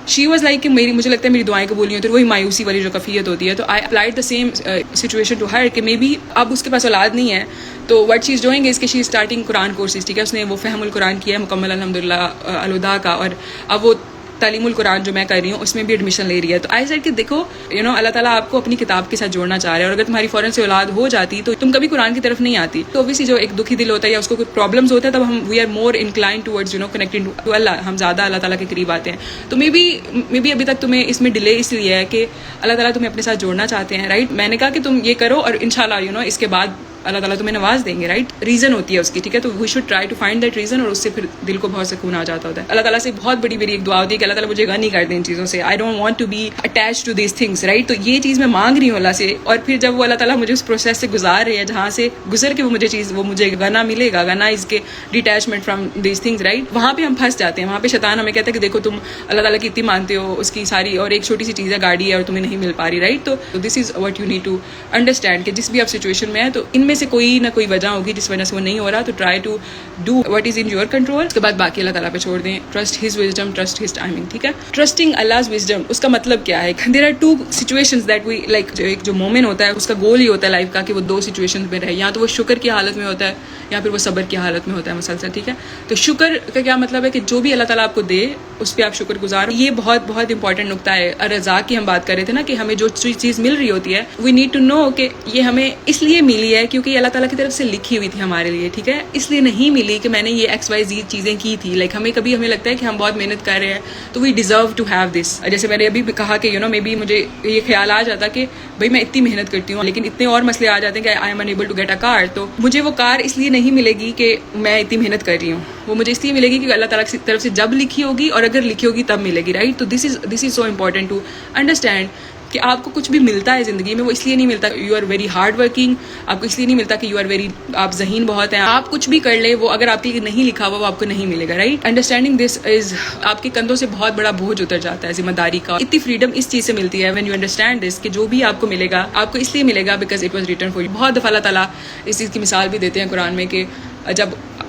شی واز لائک کہ مجھے لگتا ہے میری دعائیں قبول نہیں ہوتی, وہی مایوسی والی جو کفیت ہوتی ہے. تو I applied the same situation to her کہ مے بی اب اس کے پاس اولاد نہیں ہے, تو what she is doing is کہ she is starting Quran courses, ٹھیک ہے. اس نے وہ فہم القرآن کیا ہے مکمل الحمد للہ الہدا کا, اور اب وہ تعلیم القرآن جو میں کر رہی ہوں اس میں بھی ایڈمیشن لے رہی ہے. تو آئی سیڈ کہ دیکھو یو نو اللہ تعالیٰ آپ کو اپنی کتاب کے ساتھ جوڑنا چاہ رہے ہیں, اور اگر تمہاری فوراً سے اولاد ہو جاتی تو تم کبھی قرآن کی طرف نہیں آتی. تو اوبیسلی جو ایک دکھی دل ہوتا ہے یا اس کو کوئی پرابلمس ہوتا ہے, تب ہم we are more inclined towards you know connecting to Allah, ہم زیادہ اللہ تعالیٰ کے قریب آتے ہیں. تو مے بی ابھی تک تمہیں اس میں ڈیلے اس لیے ہے کہ اللہ تعالیٰ تمہیں اپنے ساتھ جوڑنا چاہتے ہیں, رائٹ. میں نے کہا کہ تم یہ کرو, اور انشاءاللہ یو نو اس کے بعد اللہ تعالیٰ تمہیں نواز دیں گے, رائٹ. ریزن ہوتی ہے اس کی, ٹھیک ہے. تو we should try to find that reason, اور اس سے پھر دل کو بہت سکون آ جاتا ہوتا ہے. اللہ تعالیٰ سے بہت بڑی میری ایک دعا ہوتی ہے کہ اللہ تعالیٰ مجھے غنی کر دیں ان چیزوں سے. I don't want to be attach to these things, right. تو یہ چیز میں مانگ رہی ہوں اللہ سے, اور پھر جب وہ اللہ تعالیٰ مجھے اس پروسیس سے گزار رہے ہیں جہاں سے گزر کے وہ مجھے غنا ملے گا, غنا از کے detachment from these things, right. وہاں پہ ہم پھنس جاتے ہیں, وہاں پہ شیطان ہمیں کہتا ہے کہ دیکھو تم اللہ تعالیٰ کی اتنی مانتے ہو, اس کی ساری, اور ایک چھوٹی سی چیز ہے گاڑی ہے اور تمہیں نہیں مل پا رہی, رائٹ. تو this is what you need to understand کہ جس بھی آپ سچویشن میں ہیں, تو ان میں سے کوئی نہ کوئی وجہ ہوگی جس وجہ سے وہ نہیں ہو رہا. تو try to do what is in your control, اس کے بعد باقی اللہ تعالیٰ پہ چھوڑ دیں. Trust his wisdom, trust his timing, ٹھیک ہے. ٹرسٹنگ اللہز وزڈم, اس کا مطلب کیا ہے؟ There are 2 situations that we like. ایک جو مومن ہوتا ہے اس کا گول ہی ہوتا ہے لائف کا کہ وہ 2 situations میں رہے, یا تو وہ شکر کی حالت میں ہوتا ہے یا پھر وہ صبر کی حالت میں ہوتا ہے مسلسل, ٹھیک ہے. تو شکر کا کیا مطلب ہے کہ جو بھی اللہ تعالیٰ آپ کو دے اس پہ آپ شکر گزار. یہ بہت بہت امپورٹنٹ نقطہ ہے. رزاق کی ہم بات کر رہے تھے نا کہ ہمیں جو چیز مل رہی ہوتی ہے, وی نیڈ ٹو نو کہ یہ ہمیں اس لیے ملی ہے کیونکہ کیونکہ یہ اللہ تعالیٰ کی طرف سے لکھی ہوئی تھی ہمارے لیے, ٹھیک ہے, اس لیے نہیں ملی کہ میں نے یہ XYZ چیزیں کی تھی. لائک ہمیں لگتا ہے کہ ہم بہت محنت کر رہے ہیں تو وی ڈیزرو ٹو ہیو دس. جیسے میں نے ابھی بھی کہا کہ مے بی مجھے یہ خیال آ جاتا کہ بھائی میں اتنی محنت کرتی ہوں لیکن اتنے اور مسئلے آ جاتے ہیں کہ I am unable to get a car, تو مجھے وہ کار اس لیے نہیں ملے گی کہ میں اتنی محنت کر رہی ہوں, وہ مجھے اس لیے ملے گی کہ اللہ تعالیٰ کی طرف سے جب لکھی ہوگی اور اگر لکھی ہوگی تب ملے گی, رائٹ. تو this is so important to understand کہ آپ کو کچھ بھی ملتا ہے زندگی میں وہ اس لیے نہیں ملتا you are very hard working, آپ کو اس لیے نہیں ملتا کہ یو آر ویری آپ ذہین بہت ہیں. آپ کچھ بھی کر لیں وہ اگر آپ کے لیے نہیں لکھا ہوا وہ آپ کو نہیں ملے گا, رائٹ. انڈرسٹینڈنگ دس از آپ کے کندھوں سے بہت بڑا بوجھ اتر جاتا ہے ذمہ داری کا. اتنی فریڈم اس چیز سے ملتی ہے وین یو انڈرسٹینڈ دس کہ جو بھی آپ کو ملے گا آپ کو اس لیے ملے گا because it was written for you. بہت دفعہ اللہ تعالیٰ اس چیز کی مثال بھی دیتے ہیں قرآن میں کہ جب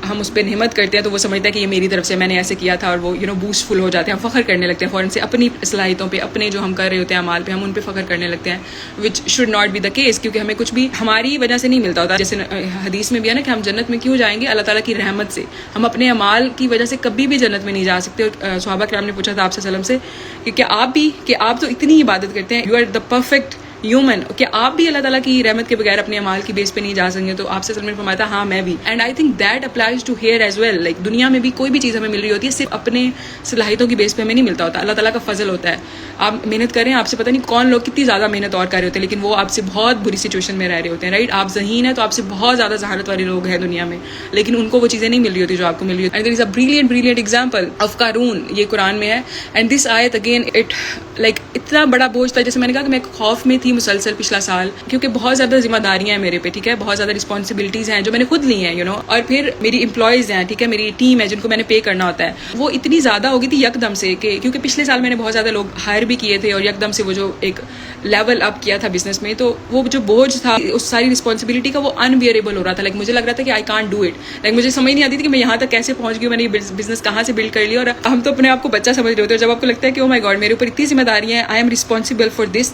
ہم اس پہ نعمت کرتے ہیں تو وہ سمجھتا ہے کہ یہ میری طرف سے, میں نے ایسے کیا تھا, اور وہ بوسٹ فل ہو جاتے ہیں, فخر کرنے لگتے ہیں فوراً سے اپنی صلاحیتوں پہ, اپنے جو ہم کر رہے ہوتے ہیں اعمال پہ ہم ان پہ فخر کرنے لگتے ہیں, which should not be the case, کیونکہ ہمیں کچھ بھی ہماری وجہ سے نہیں ملتا ہوتا. جیسے حدیث میں بھی ہے نا کہ ہم جنت میں کیوں جائیں گے, اللہ تعالیٰ کی رحمت سے. ہم اپنے اعمال کی وجہ سے کبھی بھی جنت میں نہیں جا سکتے. اور صحابہ کرام نے پوچھا تھا آپ صلی اللہ علیہ وسلم سے کہ آپ تو اتنی عبادت کرتے ہیں, you are the perfect human, کہ آپ بھی اللہ تعالیٰ کی رحمت کے بغیر اپنے اعمال کی بیس پہ نہیں جا سکیں. تو آپ سے سلمان فرمایا تھا ہاں میں بھی. And I think that applies to here as well. Like دنیا میں بھی کوئی بھی چیز ہمیں مل رہی ہوتی ہے صرف اپنے صلاحیتوں کی بیس پہ ہمیں نہیں ملتا ہوتا, اللہ تعالیٰ کا فضل ہوتا ہے. آپ محنت کریں, آپ سے پتہ نہیں کون لوگ کتنی زیادہ محنت اور کر رہے ہوتے ہیں لیکن وہ آپ سے بہت بری سچویشن میں رہ رہے ہوتے ہیں, رائٹ. آپ ذہین ہیں تو آپ سے بہت زیادہ ذہانت والے لوگ ہیں دنیا میں لیکن ان کو وہ چیزیں نہیں مل رہی ہوتی جو آپ کو مل رہی ہوتی. And there is a brilliant example of Qarun, یہ قرآن میں ہے. اینڈ دس آیت اگین اٹ لائک اتنا بڑا بوجھ تھا, جیسے میں نے کہا کہ میں خوف میں تھی مسلسل پچھلا سال, کیونکہ بہت زیادہ ذمہ داریاں ہیں میرے پہ, ٹھیک ہے, بہت زیادہ رسپانسبلٹیز ہیں جو میں نے خود لی ہیں اور پھر میری امپلائیز ہیں, ٹھیک ہے, میری ٹیم ہے جن کو میں نے پے کرنا ہوتا ہے. وہ اتنی زیادہ ہو گئی تھی یکدم سے کہ کیونکہ پچھلے سال میں نے بہت زیادہ لوگ ہائر بھی کیے تھے اور یکدم سے وہ جو ایک لیول اپ کیا تھا بزنس میں, تو وہ جو بوجھ تھا اس ساری رسپانسبلٹی کا وہ انبیئریبل ہو رہا تھا. لائک مجھے لگ رہا تھا کہ I can't do it. Like مجھے سمجھ نہیں آتی تھی کہ میں یہاں تک کیسے پہنچ گئی ہوں, میں نے یہ بزنس کہاں سے بلڈ کر لیا. اور ہم تو اپنے آپ کو بچہ سمجھ رہے ہوتے ہیں, جب آپ کو لگتا ہے کہ او مائی گاڈ میرے اوپر اتنی ذمہ داریاں ہیں, I am responsible for this,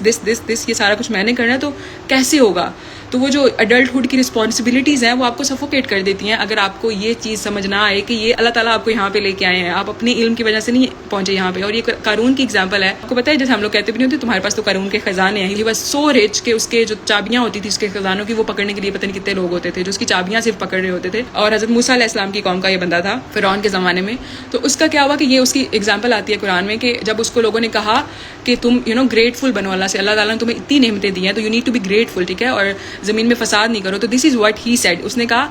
یہ سارا کچھ میں نے کرنا ہے, تو کیسے ہوگا. تو وہ جو ایڈلٹہڈ کی رسپانسبلٹیز ہیں وہ آپ کو سفوکیٹ کر دیتی ہیں اگر آپ کو یہ چیز سمجھ نہ آئے کہ یہ اللہ تعالیٰ آپ کو یہاں پہ لے کے آئے ہیں, آپ اپنے علم کی وجہ سے نہیں پہنچے یہاں پہ. اور یہ قارون کی ایگزامپل ہے. آپ کو پتہ ہے جیسے ہم لوگ کہتے بھی نہیں ہوتے تمہارے پاس تو قارون کے خزانے ہیں, ہی واز سو رچ کہ اس کے جو چابیاں ہوتی تھی اس کے خزانوں کی وہ پکڑنے کے لیے پتہ نہیں کتنے لوگ ہوتے تھے جو اس کی چابیاں صرف پکڑ رہے ہوتے تھے. اور حضرت موسیٰ علیہ السلام کی قوم کا یہ بندہ تھا فرعون کے زمانے میں. تو اس کا کیا ہوا کہ یہ اس کی ایگزامپل آتی ہے قرآن میں کہ جب اس کو لوگوں نے کہا کہ تم گریٹفل بنو اللہ سے, اللہ تعالیٰ نے تمہیں اتنی نعمتیں دی ہیں تو you need to be grateful, ٹھیک ہے, اور زمین میں فساد نہیں کرو. تو this is what he said, اس نے کہا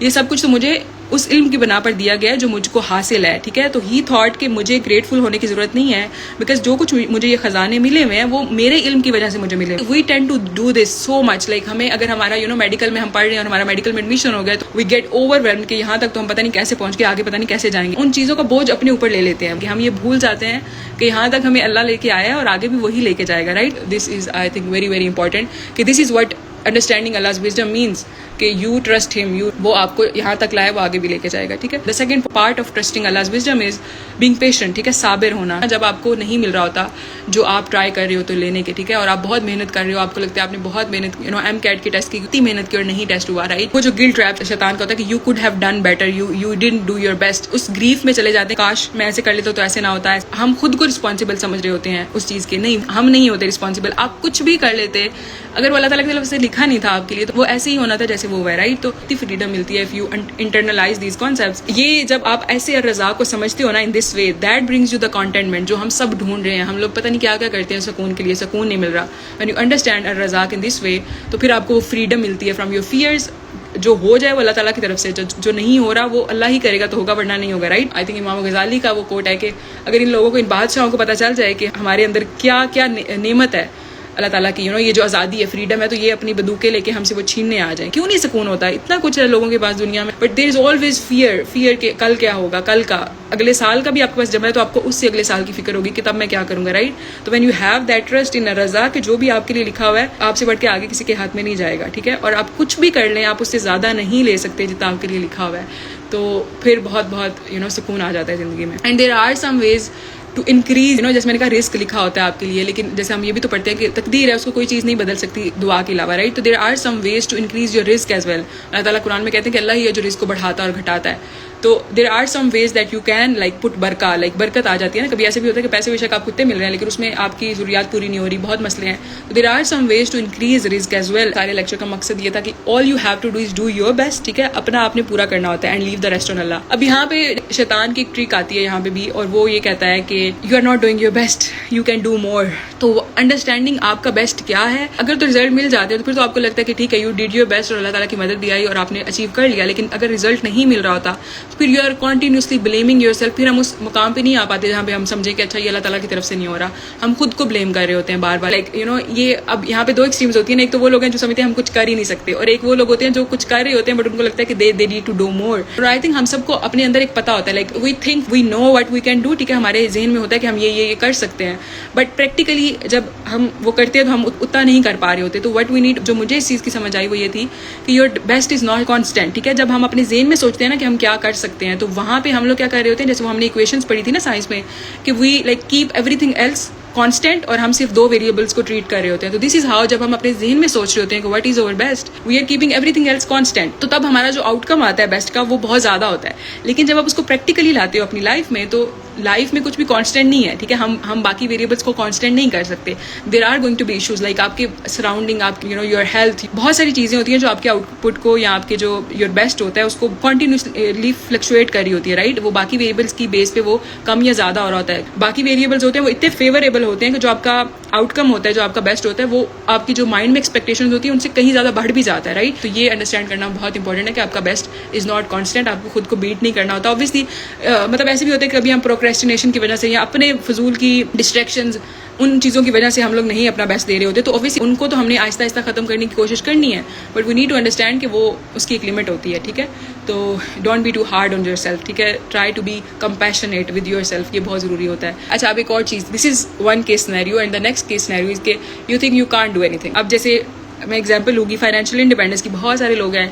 یہ سب کچھ تو مجھے اس علم کی بنا پر دیا گیا ہے جو مجھ کو حاصل ہے, ٹھیک ہے. تو ہی تھاٹ کہ مجھے گریٹفل ہونے کی ضرورت نہیں ہے بیکاز جو کچھ مجھے یہ خزانے ملے ہوئے ہیں وہ میرے علم کی وجہ سے مجھے ملے. We tend to do this so much. Like ہمیں اگر ہمارا میڈیکل میں ہم پڑھ رہے ہیں اور ہمارا میڈیکل میں ایڈمیشن ہو گیا تو وی گیٹ اوور ویلمڈ کہ یہاں تک تو ہم پتہ نہیں کیسے پہنچ کے آگے پتہ نہیں کیسے جائیں گے. ان چیزوں کا بوجھ اپنے اوپر لے لیتے ہیں کہ ہم یہ بھول جاتے ہیں کہ یہاں تک ہمیں اللہ لے کے آیا ہے اور آگے بھی وہی لے کے جائے گا, right. This is I think very very important کہ this is what understanding Allah's wisdom means کہ یو ٹرسٹ ہم, وہ آپ کو یہاں تک لائے وہ آگے بھی لے کے جائے گا, ٹھیک ہے. The second part of trusting Allah's wisdom is being patient, ٹھیک ہے, صابر ہونا. جب آپ کو نہیں مل رہا ہوتا جو آپ ٹرائی کر رہے ہو تو لینے کے, ٹھیک ہے, اور آپ بہت محنت کر رہے ہو, آپ کو لگتا ہے آپ نے بہت محنت MCAT کے ٹیسٹ کی اتنی محنت کی اور نہیں ٹیسٹ ہوا, رائٹ. وہ جو گلٹ ٹریپ شیطان کا ہوتا ہے کہ you could have done better, you didn't do your best, اس گریف میں چلے جاتے ہیں کاش میں ایسے کر لیتا تو ایسے نہ ہوتا ہے. ہم خود کو رسپانسبل سمجھ رہے ہوتے ہیں اس چیز کے, نہیں ہم نہیں ہوتے رسپانسبل. آپ کچھ بھی کر لیتے اگر وہ اللہ تعالیٰ کی طرف سے لکھا نہیں تھا آپ کے لیے تو وہ ایسے ہی ہونا تھا جیسے وہ ہے, رائٹ. تو فریڈم ملتی ہے if you internalize these concepts. یہ جب آپ ایسے الرزاق کو سمجھتے ہو نا in this way that brings you the contentment جو ہم سب ڈھونڈ رہے ہیں. ہم لوگ پتہ نہیں کیا کیا کرتے ہیں سکون کے لیے, سکون نہیں مل رہا. when you understand Razzaq in this way تو پھر آپ کو وہ فریڈم ملتی ہے from your fears. جو ہو جائے وہ اللہ تعالیٰ کی طرف سے, جو نہیں ہو رہا وہ اللہ ہی کرے گا تو ہوگا ورنہ نہیں ہوگا, رائٹ. آئی تھنک امام غزالی کا وہ کوٹ ہے کہ اگر ان لوگوں کو, ان بادشاہوں کو پتہ چل جائے کہ ہمارے اندر کیا کیا نعمت ہے اللہ تعالیٰ کی, یہ جو آزادی ہے, فریڈم ہے, تو یہ اپنی بندوقیں لے کے ہم سے وہ چھیننے آ جائیں. کیوں نہیں سکون ہوتا ہے, اتنا کچھ ہے لوگوں کے پاس دنیا میں, but there is always fear کہ کل کیا ہوگا, کل کا اگلے سال کا بھی آپ کے پاس جمع ہے تو آپ کو اس سے اگلے سال کی فکر ہوگی کہ تب میں کیا کروں گا, رائٹ. تو when you have that trust in رضا کہ جو بھی آپ کے لیے لکھا ہوا ہے آپ سے بڑھ کے آگے کسی کے ہاتھ میں نہیں جائے گا, ٹھیک ہے, اور آپ کچھ بھی کر لیں آپ اس سے زیادہ نہیں لے سکتے جتنا آپ کے لیے لکھا ہوا ہے, تو پھر بہت سکون آ جاتا ہے زندگی میں. And there are some ways to increase جیسے میں نے کہا رسک لکھا ہوتا ہے آپ کے لیے, لیکن جیسے ہم یہ بھی تو پڑھتے ہیں کہ تقدیر ہے, اس کو کوئی چیز نہیں بدل سکتی دعا کے علاوہ, رائٹ. تو there are some ways to increase your رسک ایز ویل. اللہ تعالیٰ قرآن میں کہتے ہیں کہ اللہ ہی ہے جو رزق کو بڑھاتا اور گھٹاتا ہے. تو there are some ways that you can like put برکت آ جاتی ہے نا. کبھی ایسے بھی ہوتا ہے کہ پیسے بے شک آپ کو اتنے مل رہے ہیں لیکن اس میں آپ کی ضروریات پوری نہیں ہو رہی, بہت مسئلے ہیں. تو there are some ways to increase رزق ایز ویل. سارے لیکچر کا مقصد یہ تھا کہ all you have to do is do your best, ٹھیک ہے, اپنا آپ نے پورا کرنا ہوتا ہے, and leave the rest on اللہ. اب یہاں پہ شیطان کی ایک ٹرک آتی ہے یہاں پہ بھی, اور وہ یہ کہتا ہے کہ you are not doing your best, you can do more. تو انڈرسٹینڈنگ آپ کا بیسٹ کیا ہے, اگر تو رزلٹ مل جاتے ہیں تو پھر تو آپ کو لگتا ہے کہ ٹھیک ہے یو ڈیڈ یور بیسٹ اور اللہ تعالیٰ کی مدد بھی آئی اور آپ نے اچیو کر لیا. لیکن اگر رزلٹ نہیں مل رہا ہوتا تو پھر you are continuously blaming yourself. پھر ہم اس مقام پہ نہیں آ پاتے جہاں پہ ہم سمجھیں کہ اچھا یہ اللہ تعالیٰ کی طرف سے نہیں ہو رہا, ہم خود کو بلیم کر رہے ہوتے ہیں بار بار. لائک یہ اب یہاں پہ دو ایکسٹریمز ہوتی ہیں. ایک تو وہ لوگ ہیں جو سمجھتے ہیں ہم کچھ کر ہی نہیں سکتے, اور ایک وہ لوگ ہوتے ہیں جو کچھ کر رہے ہوتے ہیں بٹ ان کو لگتا ہے کہ they need to do more. اور آئی تھنک ہم سب کو اپنے اندر ایک پتا ہوتا ہے, like we think we know what we can do, ٹھیک ہے, ہمارے ذہن میں ہوتا ہے کہ ہم یہ کر سکتے ہیں, بٹ پریکٹیکلی جب ہم وہ کرتے ہیں تو ہم اتنا نہیں کر پا رہے ہوتے. تو وٹ وی نیڈ, جو مجھے اس چیز کی سمجھ آئی وہ یہ تھی کہ your best is not constant, ٹھیک ہے. جب ہم اپنے ذہن میں سوچتے ہیں نا کہ ہم کیا کر سکتے ہیں, تو وہاں پہ ہم لوگ کیا کر رہے ہوتے ہیں, جیسے وہ ہم نے ایکویشنز پڑھی تھی نا سائنس میں, کہ we like keep everything else constant, اور ہم صرف 2 ویریبلس کو ٹریٹ کر رہے ہوتے ہیں. تو دس از ہاؤ, جب ہم اپنے ذہن میں سوچ رہے ہوتے ہیں کہ what is our best, we are keeping everything else constant, تو تب ہمارا جو آؤٹ کم آتا ہے بیسٹ کا وہ بہت زیادہ ہوتا ہے. لیکن جب آپ اس کو پریکٹیکلی لاتے ہو اپنی لائف میں, تو لائف میں کچھ بھی کانسٹینٹ نہیں ہے, ٹھیک ہے. ہم باقی ویریبلس کو کانسٹینٹ نہیں کر سکتے. There are going to be issues like آپ کے سراؤنڈنگ, آپ یور ہیلتھ, بہت ساری چیزیں ہوتی ہیں جو آپ کے آؤٹ پٹ کو یا آپ کے جو یور بیسٹ ہوتا ہے اس کو کنٹینیوسلی فلکچویٹ کر رہی ہوتی ہے, رائٹ. وہ باقی ویریبلس کی بیس پہ وہ کم یا زیادہ ہو رہا ہوتا ہے. باقی ویریبلس ہوتے ہیں وہ اتنے فیوریبل ہوتے ہیں کہ جو آپ کا آؤٹ کم ہوتا ہے, جو آپ کا بیسٹ ہوتا ہے, وہ آپ کی جو مائنڈ میں ایکسپیکٹیشن ہوتی ہے ان سے کہیں زیادہ بڑھ بھی جاتا ہے, رائٹ. تو یہ انڈرسٹینڈ کرنا بہت انپورٹنٹ ہے کہ آپ کا بیسٹ از ناٹ کانسٹینٹ, آپ کو خود کو بیٹ نہیں کرنا ہوتا. اوبویسلی مطلب ایسے بھی ہوتا ہے کہ کبھی ہم پروکریسٹینیشن کی وجہ سے یا اپنے فضول کی ڈسٹریکشنز, ان چیزوں کی وجہ سے ہم لوگ نہیں اپنا بیسٹ دے رہے ہوتے, تو اوبویسلی ان کو تو ہم نے آہستہ آہستہ ختم کرنے کی کوشش کرنی ہے, but we need to understand کہ وہ اس کی ایک لمٹ ہوتی ہے, ٹھیک ہے. تو don't be too hard on yourself, ٹھیک ہے. Try to be compassionate with yourself, یہ بہت ضروری ہوتا ہے. اچھا, اب ایک اور چیز, this is one case scenario, and the next case scenario is کہ you think you can't do anything. اب جیسے میں ایگزامپل لوں گی فائنینشیل انڈیپینڈنس کی. بہت سارے لوگ ہیں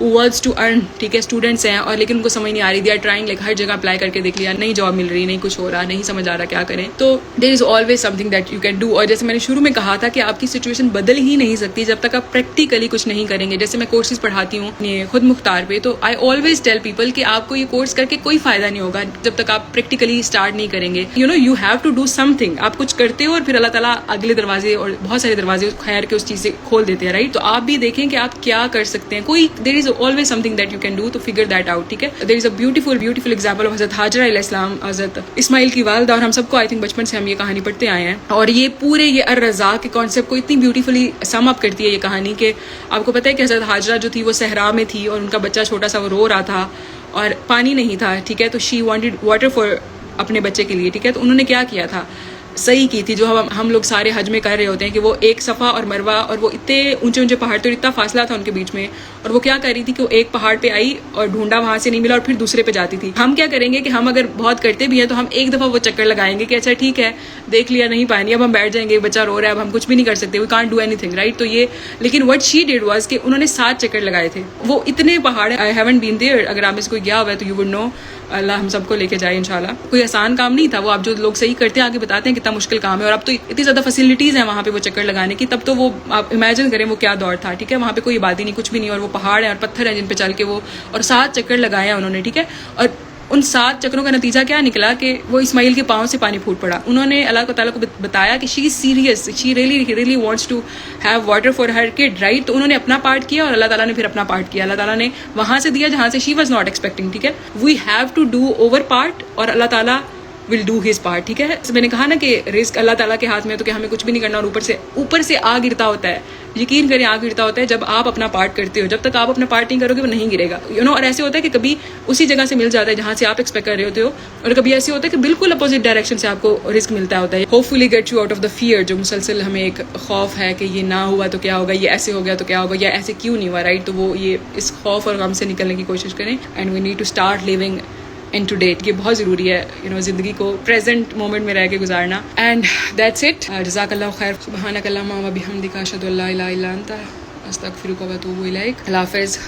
ورڈس ٹو ارن, ٹھیک ہے, اسٹوڈنٹس ہیں, اور لیکن ان کو سمجھ نہیں آ رہی. دے آر ٹرائنگ, لائک ہر جگہ اپلائی کر کے دیکھ لیا, نہیں جاب مل رہی, نہیں کچھ ہو رہا, نہیں سمجھ آ رہا کیا کریں. تو there is always something that you can do. اور جیسے میں نے شروع میں کہا تھا کہ آپ کی سچویشن بدل ہی نہیں سکتی جب تک آپ پریکٹیکلی کچھ نہیں کریں گے. جیسے میں کورسز پڑھاتی ہوں خود مختار پہ, تو آئی آلویز ٹیل پیپل کہ آپ کو یہ کورس کر کے کوئی فائدہ نہیں ہوگا جب تک آپ پریکٹیکلی اسٹارٹ نہیں کریں گے. You have to do something. آپ کچھ کرتے ہو اور پھر اللہ تعالیٰ اگلے دروازے اور بہت سارے دروازے خیر کے اس چیز سے کھول دیتے ہیں, رائٹ. تو آپ بھی دیکھیں کہ آپ کیا کر سکتے ہیں. کوئی there is always something that you can do to figure that out, ٹھیک ہے. there is a beautiful example of حضرت حاجرہ علیہ السلام, حضرت اسماعیل کی والدہ, اور ہم سب کو آئی تھنک بچپن سے ہم یہ کہانی پڑھتے آئے ہیں, اور یہ پورے یہ الرزاق کے کانسیپٹ کو اتنی بیوٹیفلی سم اپ کرتی ہے یہ کہانی کہ آپ کو پتہ ہے کہ حضرت حاجرہ جو تھی وہ صحرا میں تھی, اور ان کا بچہ چھوٹا سا وہ رو رہا تھا اور پانی نہیں تھا, ٹھیک ہے. تو شی وانٹیڈ واٹر فار اپنے بچے کے لیے, ٹھیک ہے. تو انہوں نے کیا کیا تھا, صحیح کی تھی جو ہم لوگ سارے حج میں کر رہے ہوتے ہیں, کہ وہ ایک صفا اور مروہ, اور وہ اتنے اونچے اونچے پہاڑ تھے, اتنا فاصلہ تھا ان کے بیچ میں, اور وہ کیا کر رہی تھی کہ وہ ایک پہاڑ پہ آئی اور ڈھونڈا, وہاں سے نہیں ملا, اور پھر دوسرے پہ جاتی تھی. ہم کیا کریں گے کہ ہم اگر بہت کرتے بھی ہیں تو ہم ایک دفعہ وہ چکر لگائیں گے کہ اچھا ٹھیک ہے دیکھ لیا نہیں پانی, اب ہم بیٹھ جائیں گے, بچہ رو رہا ہے, اب ہم کچھ بھی نہیں کر سکتے, we can't do anything, right. تو یہ لیکن وٹ شی ڈیڈ واز کہ انہوں نے 7 چکر لگائے تھے. وہ اتنے پہاڑ, آئی ہیونٹ بین دیئر, اگر آپ اس کو گیا ہوا ہے تو یو وڈ نو, اللہ ہم سب کو لے کے جائے انشاءاللہ. کوئی آسان کام نہیں تھا وہ, آپ جو لوگ صحیح کرتے ہیں آگے بتاتے ہیں کتنا مشکل کام ہے, اور اب تو اتنی زیادہ فیسلٹیز ہیں وہاں پہ وہ چکر لگانے کی. تب تو وہ آپ امیجن کریں وہ کیا دور تھا, ٹھیک ہے. وہاں پہ کوئی آبادی نہیں, کچھ بھی نہیں, اور وہ پہاڑ ہیں اور پتھر ہیں جن پہ چل کے وہ, اور 7 چکر لگائے ہیں انہوں نے, ٹھیک ہے. اور ان 7 چکروں کا نتیجہ کیا نکلا کہ وہ اسماعیل کے پاؤں سے پانی پھوٹ پڑا. انہوں نے اللہ تعالیٰ کو بتایا کہ she is serious, she really wants to have water for her kid, right. تو انہوں نے اپنا پارٹ کیا اور اللہ تعالیٰ نے پھر اپنا پارٹ کیا. اللہ تعالیٰ نے وہاں سے دیا جہاں سے شی واز ناٹ ایکسپیکٹنگ, ٹھیک ہے. We have to do our part, اور اللہ تعالیٰ ول ڈو ہز پارٹ, ٹھیک ہے. میں نے کہا نا کہ رزق اللہ تعالیٰ کے ہاتھ میں, تو کہ ہمیں کچھ بھی نہیں کرنا, اور اوپر سے آ گرتا ہوتا ہے. یقین کریں آگ گرتا ہوتا ہے جب آپ اپنا پارٹ کرتے ہو. جب تک آپ اپنا پارٹ نہیں کرو گے وہ نہیں گرے گا, اور ایسے ہوتا ہے کہ کبھی اسی جگہ سے مل جاتا ہے جہاں سے آپ ایکسپیکٹ کر رہے ہوتے ہو, اور کبھی ایسے ہوتا ہے کہ بالکل اپوزٹ ڈائریکشن سے آپ کو رزق ملتا ہوتا ہے. Hopefully get you out of the fear, جو مسلسل ہمیں ایک خوف ہے کہ یہ نہ ہوا تو کیا ہوگا, یہ ایسے ہو گیا تو کیا ہوگا, یا ایسے کیوں نہیں ہوا, رائٹ. تو وہ یہ اس خوف اور غم سے نکلنے کی کوشش کریں, and we need to start living in to date. یہ بہت ضروری ہے زندگی کو پریزنٹ مومنٹ میں رہ کے گزارنا. And that's it. جزاک اللہ خیر. سبحانک اللہم و بحمدک, اشہد ان لا الہ الا انت, استغفرک و اتوب الیک. اللہ حافظ.